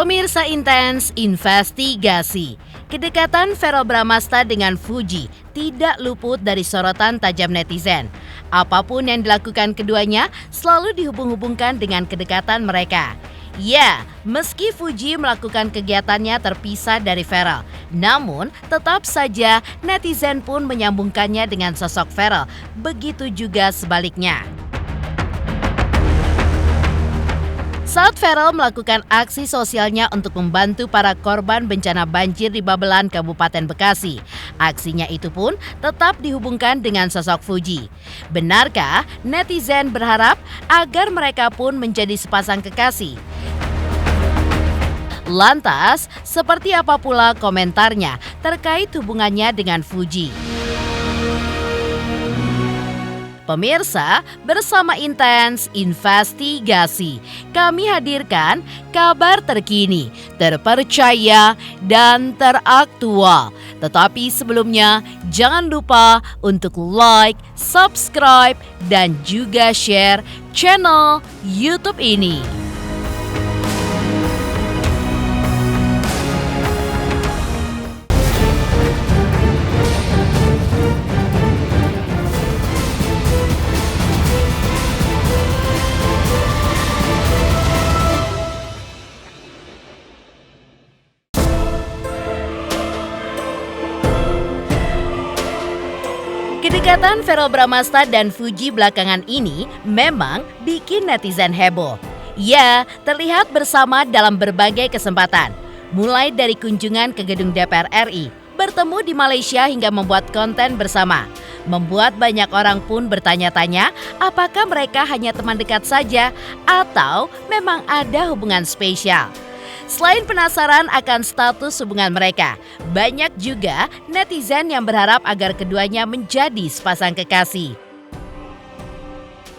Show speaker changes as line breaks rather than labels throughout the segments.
Pemirsa Intens Investigasi. Kedekatan Verrell Bramasta dengan Fuji tidak luput dari sorotan tajam netizen. Apapun yang dilakukan keduanya selalu dihubung-hubungkan dengan kedekatan mereka. Ya, meski Fuji melakukan kegiatannya terpisah dari Verrell, namun tetap saja netizen pun menyambungkannya dengan sosok Verrell. Begitu juga sebaliknya. Saat Verrell melakukan aksi sosialnya untuk membantu para korban bencana banjir di Babelan, Kabupaten Bekasi, aksinya itu pun tetap dihubungkan dengan sosok Fuji. Benarkah netizen berharap agar mereka pun menjadi sepasang kekasih? Lantas, seperti apa pula komentarnya terkait hubungannya dengan Fuji? Pemirsa, bersama Intens Investigasi, kami hadirkan kabar terkini, terpercaya, dan teraktual. Tetapi sebelumnya, jangan lupa untuk like, subscribe, dan juga share channel YouTube ini. Kedekatan Verrell Bramasta dan Fuji belakangan ini memang bikin netizen heboh. Ya, terlihat bersama dalam berbagai kesempatan. Mulai dari kunjungan ke gedung DPR RI, bertemu di Malaysia hingga membuat konten bersama. Membuat banyak orang pun bertanya-tanya apakah mereka hanya teman dekat saja atau memang ada hubungan spesial. Selain penasaran akan status hubungan mereka, banyak juga netizen yang berharap agar keduanya menjadi sepasang kekasih.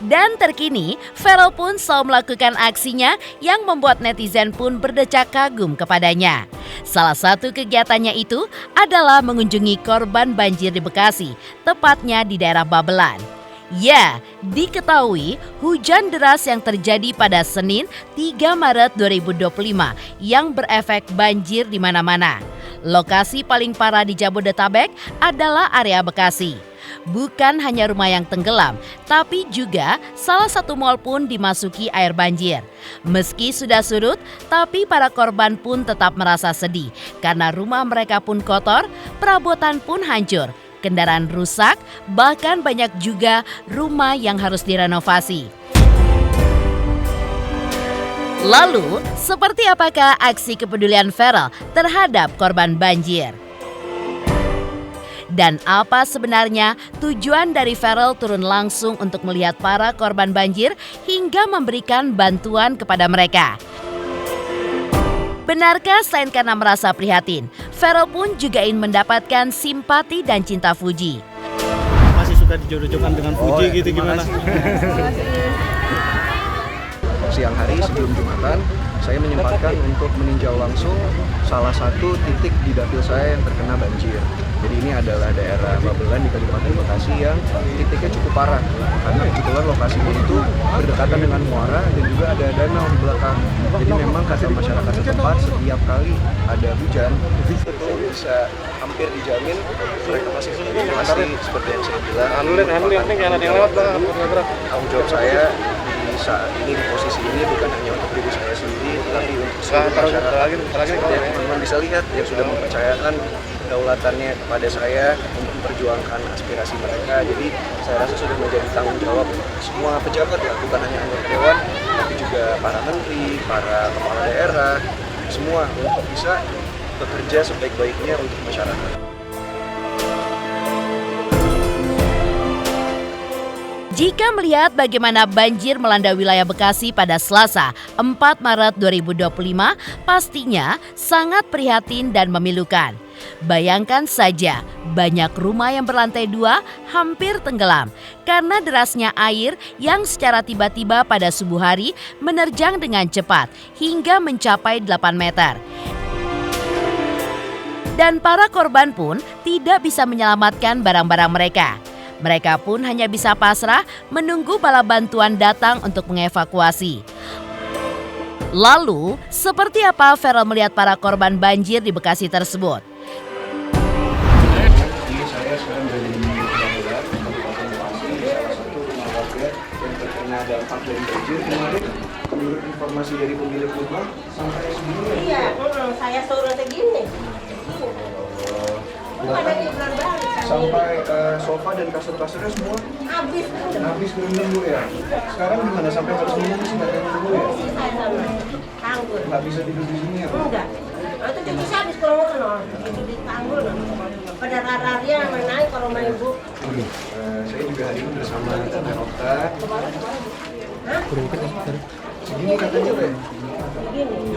Dan terkini, Verrell pun selalu melakukan aksinya yang membuat netizen pun berdecak kagum kepadanya. Salah satu kegiatannya itu adalah mengunjungi korban banjir di Bekasi, tepatnya di daerah Babelan. Ya, diketahui hujan deras yang terjadi pada Senin 3 Maret 2025 yang berefek banjir di mana-mana. Lokasi paling parah di Jabodetabek adalah area Bekasi. Bukan hanya rumah yang tenggelam, tapi juga salah satu mal pun dimasuki air banjir. Meski sudah surut, tapi para korban pun tetap merasa sedih karena rumah mereka pun kotor, perabotan pun hancur. Kendaraan rusak, bahkan banyak juga rumah yang harus direnovasi. Lalu, seperti apakah aksi kepedulian Verrell terhadap korban banjir? Dan apa sebenarnya tujuan dari Verrell turun langsung untuk melihat para korban banjir hingga memberikan bantuan kepada mereka? Benarkah selain karena merasa prihatin, Verrell pun juga ingin mendapatkan simpati dan cinta Fuji?
Masih suka dijodoh-jodohkan dengan Fuji gitu gimana?
Siang hari sebelum Jumatan, saya menyempatkan untuk meninjau langsung salah satu titik di dapil saya yang terkena banjir. Jadi ini adalah daerah Babelan di Kabupaten Bekasi yang titiknya cukup parah. Karena kebetulan lokasinya itu berdekatan dengan muara dan juga ada danau di belakang. Jadi memang kata masyarakat setempat setiap kali ada hujan, itu bisa hampir dijamin mereka masih seperti yang saya bilang. Tanggung jawab saya di saat ini di posisi ini bukan hanya untuk diri saya sendiri, tapi untuk seluruh masyarakat. Teman-teman bisa lihat yang sudah mempercayakan kedaulatannya kepada saya untuk memperjuangkan aspirasi mereka. Jadi saya rasa sudah menjadi tanggung jawab semua pejabat ya, bukan hanya anggota dewan, tapi juga para menteri, para kepala daerah, semua untuk bisa bekerja sebaik-baiknya untuk masyarakat.
Jika melihat bagaimana banjir melanda wilayah Bekasi pada Selasa 4 Maret 2025, pastinya sangat prihatin dan memilukan. Bayangkan saja, banyak rumah yang berlantai 2 hampir tenggelam karena derasnya air yang secara tiba-tiba pada subuh hari menerjang dengan cepat hingga mencapai 8 meter. Dan para korban pun tidak bisa menyelamatkan barang-barang mereka. Mereka pun hanya bisa pasrah menunggu bala bantuan datang untuk mengevakuasi. Lalu, seperti apa Feral melihat para korban banjir di Bekasi tersebut?
Ini saya sekarang berada di Babelan, Kabupaten Bekasi, salah satu rumah warga yang terkena dampak dari banjir kemarin. Menurut informasi dari pemilik rumah, sampai segini ya?
Iya, saya suruh segini. Bukan di bulan balik.
Sampai sofa dan kasur-kasurnya semua habis berendam Bu ya? Sekarang gimana? Sampai harus mengungsi nggak yang dulu ya?
Saya sama tanggul.
Nggak bisa tidur di sini ya Bu?
Enggak. Itu jadi habis kalau mau kenal. Itu di tanggul. Pada raranya naik kalau main Bu.
Saya juga hari ini bersama Tante Okta. Segini katanya Bu ya?
Begini.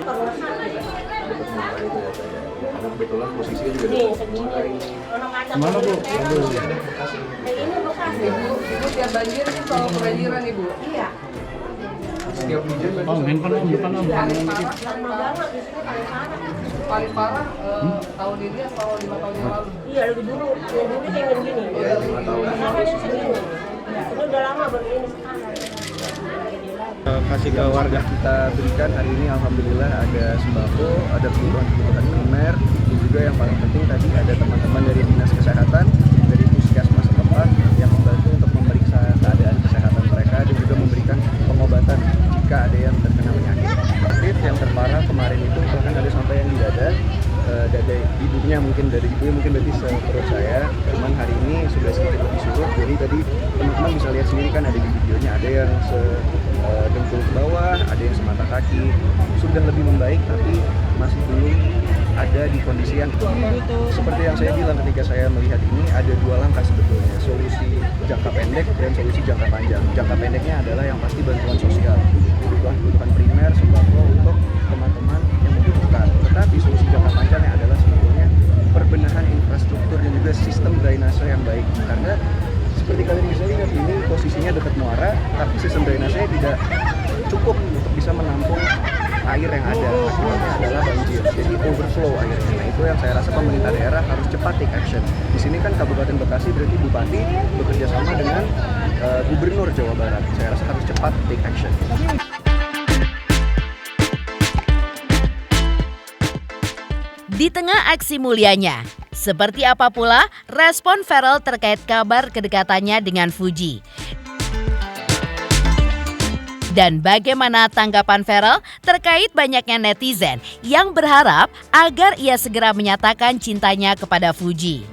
Kalau sakit.
Karena kebetulan posisinya juga
Nih, segini. Mana
Bu?
Ini bekas.
Ibu tiap banjir ini selalu kebanjiran Ibu.
Iya.
Setiap hujan
Om, handphone Om, depan Om.
Lama banget di sini paling parah.
Paling parah tahun ini atau 5 tahun yang lalu?
Iya, lebih dulu. Yang dulu kayak gini.
Ya, 5 tahun.
Sekarang ini segini. Ini udah lama begini sekarang.
Kasih ke warga.
Kita berikan hari ini alhamdulillah ada sembako, ada kebutuhan primer, dan juga yang paling penting tadi ada teman-teman dari Dinas Kesehatan, dari Puskesmas setempat yang membantu untuk memeriksa keadaan kesehatan mereka dan juga memberikan pengobatan jika ada yang terkena penyakit. Yang terparah kemarin itu bahkan ada sampai yang di dada ibunya mungkin dari ibunya mungkin berarti seperut saya. Cuman hari ini sudah sedikit lebih surut. Jadi tadi teman-teman bisa lihat sendiri kan ada di videonya ada yang dengkul ke bawah, ada yang semata kaki. Sudah lebih membaik tapi masih belum ada di kondisi yang seperti yang saya bilang ketika saya melihat ini ada dua langkah sebetulnya, solusi jangka pendek dan solusi jangka panjang. Jangka pendeknya adalah yang pasti bantuan sosial, kebutuhan primer, sembako untuk teman-teman yang membutuhkan. Tetapi solusi jangka panjangnya adalah sebetulnya perbenahan infrastruktur dan juga sistem drainase yang baik. Karena seperti kalian bisa lihat ini posisinya dekat muara, tapi sistem drainase tidak cukup untuk bisa menampung air yang ada. Akibatnya adalah banjir, jadi overflow airnya. Nah itu yang saya rasa pemerintah daerah harus cepat take action. Di sini kan Kabupaten Bekasi berarti Bupati bekerja sama dengan Gubernur Jawa Barat. Saya rasa harus cepat take action.
Di tengah aksi mulianya, seperti apa pula respon Feral terkait kabar kedekatannya dengan Fuji? Dan bagaimana tanggapan Feral terkait banyaknya netizen yang berharap agar ia segera menyatakan cintanya kepada Fuji?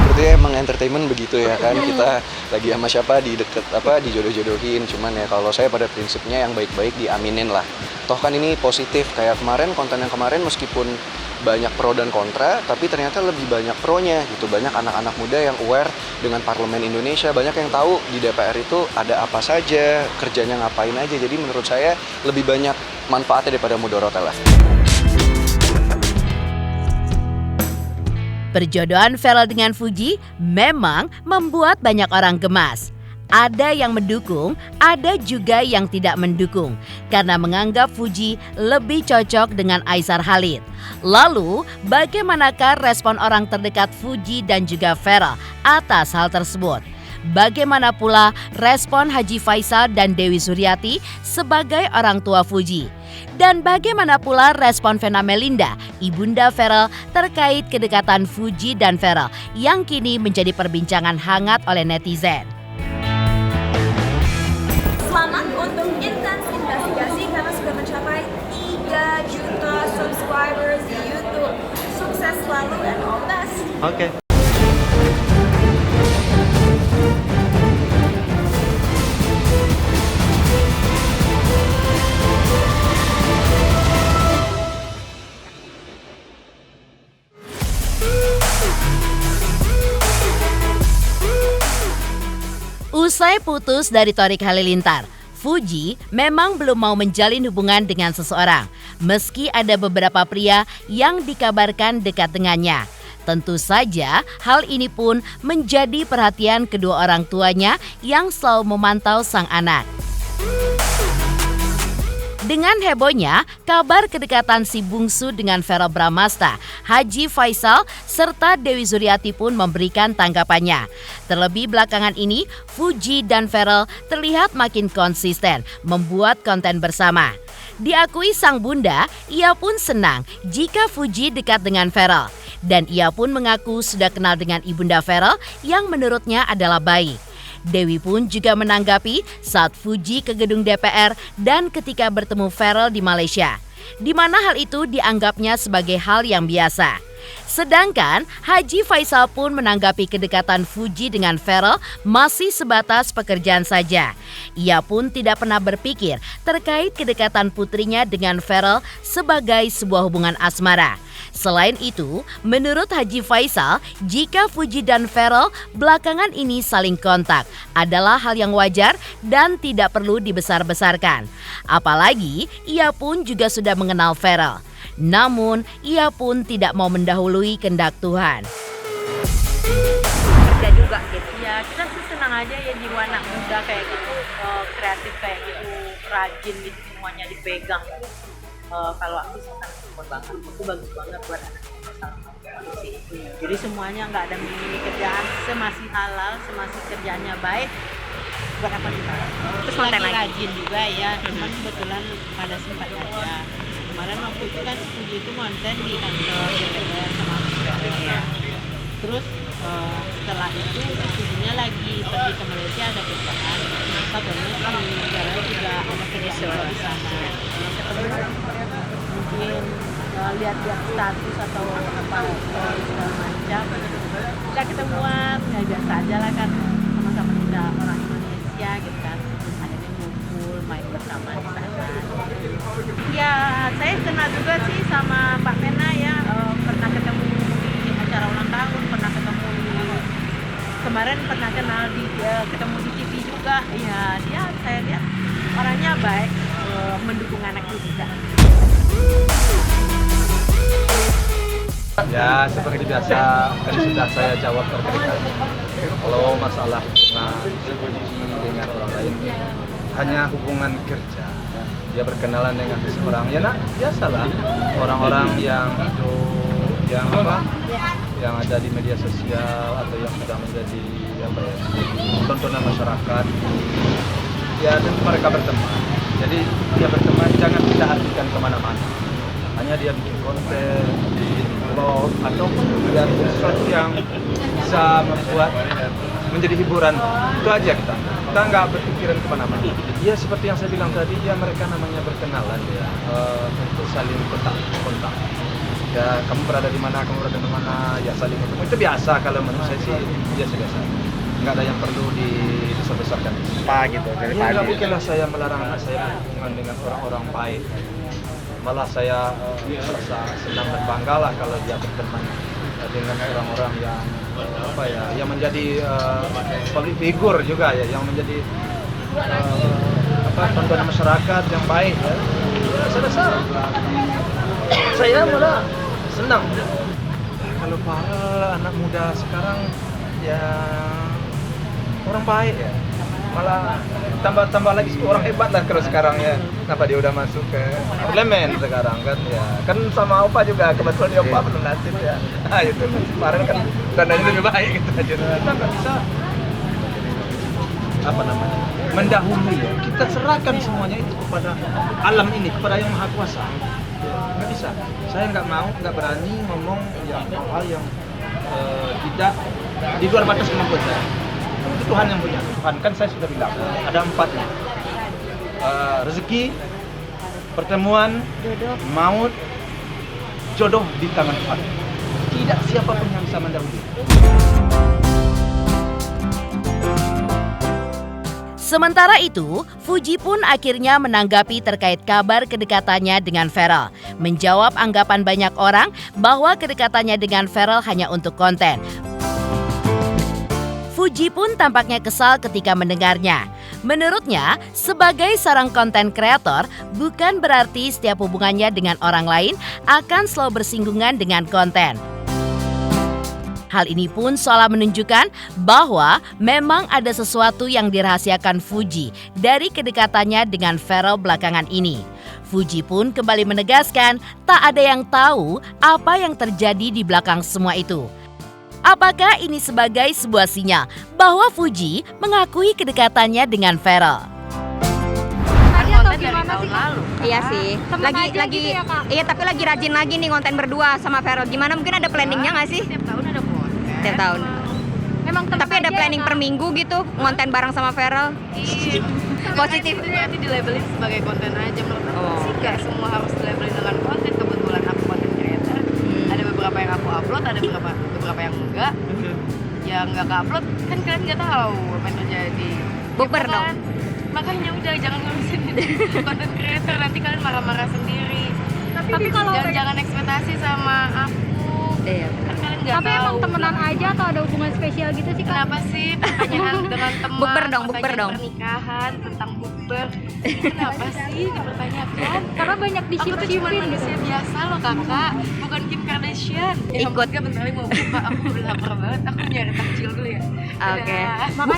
Berarti emang entertainment begitu ya kan, kita lagi sama siapa dijodoh-jodohin. Cuman ya kalau saya pada prinsipnya yang baik-baik diaminin lah. Toh kan ini positif, kayak kemarin konten yang kemarin meskipun banyak pro dan kontra, tapi ternyata lebih banyak pro-nya gitu. Banyak anak-anak muda yang aware dengan Parlemen Indonesia, banyak yang tahu di DPR itu ada apa saja, kerjanya ngapain aja. Jadi menurut saya lebih banyak manfaatnya daripada mudorotnya lah.
Perjodohan Feral dengan Fuji memang membuat banyak orang gemas. Ada yang mendukung, ada juga yang tidak mendukung karena menganggap Fuji lebih cocok dengan Aizar Khalid. Lalu, bagaimanakah respon orang terdekat Fuji dan juga Feral atas hal tersebut? Bagaimana pula respon Haji Faisal dan Dewi Suryati sebagai orang tua Fuji? Dan bagaimana pula respon Vena Melinda, ibunda Feral terkait kedekatan Fuji dan Feral yang kini menjadi perbincangan hangat oleh netizen?
Selamat untuk Intens Investigasi karena sudah mencapai 3 juta subscribers di YouTube. Sukses selalu and all the best.
Oke.
Usai putus dari Thorik Halilintar, Fuji memang belum mau menjalin hubungan dengan seseorang, meski ada beberapa pria yang dikabarkan dekat dengannya. Tentu saja hal ini pun menjadi perhatian kedua orang tuanya yang selalu memantau sang anak. Dengan hebohnya, kabar kedekatan si bungsu dengan Verrell Bramasta, Haji Faisal, serta Dewi Zuriati pun memberikan tanggapannya. Terlebih belakangan ini, Fuji dan Verrell terlihat makin konsisten membuat konten bersama. Diakui sang bunda, ia pun senang jika Fuji dekat dengan Verrell. Dan ia pun mengaku sudah kenal dengan ibunda Verrell yang menurutnya adalah baik. Dewi pun juga menanggapi saat Fuji ke gedung DPR dan ketika bertemu Verrell di Malaysia, di mana hal itu dianggapnya sebagai hal yang biasa. Sedangkan Haji Faisal pun menanggapi kedekatan Fuji dengan Verrell masih sebatas pekerjaan saja. Ia pun tidak pernah berpikir terkait kedekatan putrinya dengan Verrell sebagai sebuah hubungan asmara. Selain itu, menurut Haji Faisal, jika Fuji dan Verrell belakangan ini saling kontak adalah hal yang wajar dan tidak perlu dibesar-besarkan. Apalagi, ia pun juga sudah mengenal Verrell. Namun, ia pun tidak mau mendahului kehendak Tuhan.
Kerja juga gitu. Ya, kita sih senang aja ya jiwa anak muda kayak gitu, kreatif kayak gitu, rajin gitu, semuanya dipegang. Kalau aku sangat support banget, itu bagus banget buat anak sih. Jadi semuanya nggak ada milih kerjaan, semasih halal, semasih kerjanya baik, buat apa kita? Terus konten lagi rajin juga ya, cuman kebetulan pada sempat aja. Kemarin waktu itu kan Fuji itu konten di kantor DPR sama ya. Terus setelah itu Fujinya lagi pergi ke Malaysia ada kerjaan, kabarnya si Verrell juga ada kerjaan di sana. Mungkin lihat-lihat status atau apa segala macam. Kita ketemuan, ya biasa aja lah kan, sama-sama kita orang Indonesia gitu kan. Akhirnya ngumpul, main bersama di sana. Ya, saya kenal juga sih sama Mbak Mena ya, pernah ketemu di acara ulang tahun, pernah ketemu kemarin pernah kenal ketemu di TV juga. Ya, dia saya lihat orangnya baik, mendukung anaknya juga.
Ya, seperti biasa kan sudah saya jawab berkali-kali. Kalau masalah hubungan dengan orang lain hanya hubungan kerja. Dia berkenalan dengan seseorang, ya nak, biasalah orang-orang yang ada di media sosial atau yang sudah menjadi tontonan masyarakat. Ya, dan mereka berteman. Jadi dia berteman, jangan kita artikan kemana-mana. Hanya dia bikin konten di blog ataupun dia bikin sesuatu yang bisa membuat menjadi hiburan. Itu aja kita nggak berpikiran kemana-mana. Ya seperti yang saya bilang tadi, ya mereka namanya berkenalan ya, untuk saling kontak. Ya kamu berada di mana, ya saling ketemu. Itu biasa kalau menurut saya sih biasa. Nggak ada yang perlu dibesar-besarkan.
Apa gitu dari
Ya
tadi.
nggak mungkinlah saya melarang anak saya berhubungan dengan orang-orang baik. Malah saya merasa senang dan bangga lah kalau dia berteman dengan orang-orang yang yang menjadi public figure juga ya, yang menjadi tontonan masyarakat yang baik ya. Saya rasa saya malah senang. Kalau para anak muda sekarang ya orang baik ya, malah tambah lagi orang hebat lah kalau sekarang ya. Kenapa dia udah masuk ke parlemen sekarang kan ya, kan sama Opa juga kebetulan dia Opa belum nasib ya. Itu kemarin kan tandanya lebih baik gitu aja. Kita nggak bisa mendahului ya. Kita serahkan semuanya itu kepada alam ini, kepada yang maha kuasa. Nggak bisa. Saya nggak berani ngomong yang hal yang tidak di luar batas kemampuan saya. Itu Tuhan yang punya. Tuhan kan saya sudah bilang ada 4 nih. Rezeki, pertemuan, maut, jodoh di tangan Tuhan. Tidak siapapun yang bisa mendahului.
Sementara itu, Fuji pun akhirnya menanggapi terkait kabar kedekatannya dengan Verrell, menjawab anggapan banyak orang bahwa kedekatannya dengan Verrell hanya untuk konten. Fuji pun tampaknya kesal ketika mendengarnya. Menurutnya, sebagai seorang konten kreator, bukan berarti setiap hubungannya dengan orang lain akan selalu bersinggungan dengan konten. Hal ini pun seolah menunjukkan bahwa memang ada sesuatu yang dirahasiakan Fuji dari kedekatannya dengan Verrell belakangan ini. Fuji pun kembali menegaskan tak ada yang tahu apa yang terjadi di belakang semua itu. Apakah ini sebagai sebuah sinyal bahwa Fuji mengakui kedekatannya dengan Pharrell?
Konten dari tahun lalu.
Iya sih. Lagi
gitu ya, Kak?
iya, tapi lagi rajin lagi nih konten berdua sama Pharrell. Gimana, mungkin ada planningnya nggak sih?
Tiap tahun ada konten.
Tiap tahun.
Emang
Tapi ada planning per minggu gitu, konten bareng sama Pharrell.
Iya.
Positif.
Itu berarti dilabelin sebagai konten aja. Menurut aku
Oh,
sih nggak semua harus dilabelin dengan konten. Kebetulan aku konten creator. Ada beberapa yang aku upload, ada beberapa yang enggak. Yang nggak ke-upload kan kalian nggak tahu apa yang terjadi.
Bukber
Gitu
dong.
kan? Makanya udah jangan ngurusin konten creator, nanti kalian marah-marah sendiri. Tapi kalau jangan ekspektasi sama aku.
Iya.
Kan kalian nggak tahu.
Tapi emang temenan aja atau ada hubungan spesial gitu sih, Kak?
Kenapa sih pertanyaan dengan teman?
Bukber dong, bukber
pertanyaan
dong.
Pernikahan tentang bukber. Kenapa sih dipertanyakan?
Karena banyak
Aku tuh cuma
disip-sipin gitu.
manusia biasa loh kakak, bukan Kim Kardashian. Ya,
Ikut.
Enggak, bentar lagi mau buka, aku udah lapar banget. Aku nyari takjil dulu ya.
Oke.
Dadah.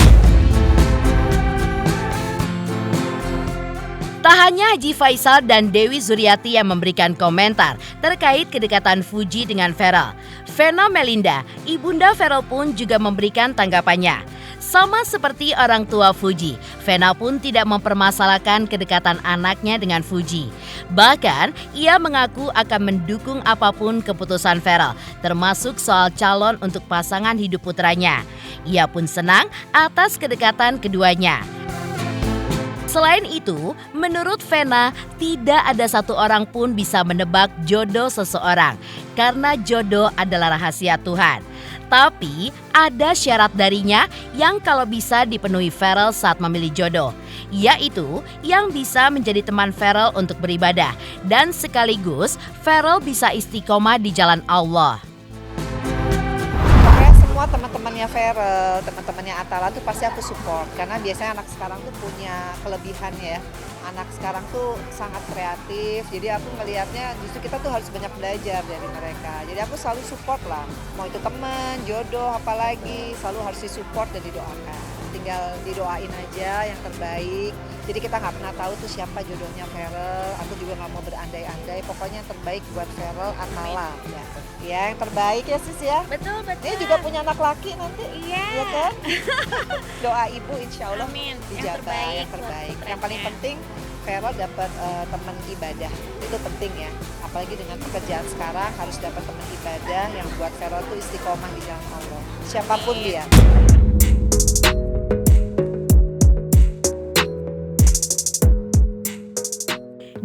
Tak hanya Haji Faisal dan Dewi Zuriati yang memberikan komentar terkait kedekatan Fuji dengan Pharrell. Vena Melinda, ibunda Pharrell pun juga memberikan tanggapannya. Sama seperti orang tua Fuji, Vena pun tidak mempermasalahkan kedekatan anaknya dengan Fuji. Bahkan, ia mengaku akan mendukung apapun keputusan Pharrell, termasuk soal calon untuk pasangan hidup putranya. Ia pun senang atas kedekatan keduanya. Selain itu, menurut Vena, tidak ada satu orang pun bisa menebak jodoh seseorang karena jodoh adalah rahasia Tuhan. Tapi ada syarat darinya yang kalau bisa dipenuhi Pharrell saat memilih jodoh, yaitu yang bisa menjadi teman Pharrell untuk beribadah dan sekaligus Pharrell bisa istiqomah di jalan Allah.
Semua teman-temannya Pharrell, teman-temannya Atala tuh pasti aku support karena biasanya anak sekarang tuh punya kelebihan ya. Anak sekarang tuh sangat kreatif, jadi aku melihatnya justru kita tuh harus banyak belajar dari mereka. Jadi aku selalu support lah, mau itu teman, jodoh, apalagi selalu harus disupport dan didoakan. Tinggal didoain aja yang terbaik. Jadi kita nggak pernah tahu tuh siapa jodohnya Pharrell. Aku juga nggak mau berandai-andai. Pokoknya yang terbaik buat Pharrell Atala. Ya, yang terbaik ya sis ya.
Betul.
Dia juga punya anak laki nanti.
Iya.
Iya kan? Doa ibu insya Allah
Amin.
dijaga yang terbaik. Yang paling penting Pharrell dapat teman ibadah. Itu penting ya. Apalagi dengan pekerjaan sekarang harus dapat teman ibadah yang buat Pharrell tuh istiqomah di jalan Allah. Siapapun dia.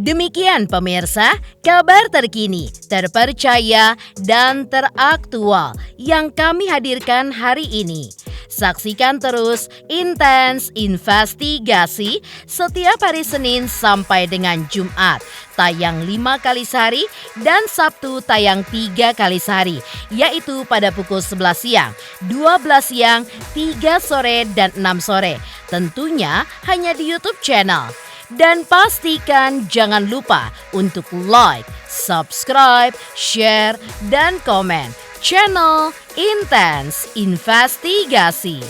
Demikian pemirsa, kabar terkini, terpercaya, dan teraktual yang kami hadirkan hari ini. Saksikan terus Intens Investigasi setiap hari Senin sampai dengan Jumat, tayang 5 kali sehari dan Sabtu tayang 3 kali sehari, yaitu pada pukul 11 siang, 12 siang, 3 sore, dan 6 sore. Tentunya hanya di YouTube channel. Dan pastikan jangan lupa untuk like, subscribe, share, dan komen channel Intens Investigasi.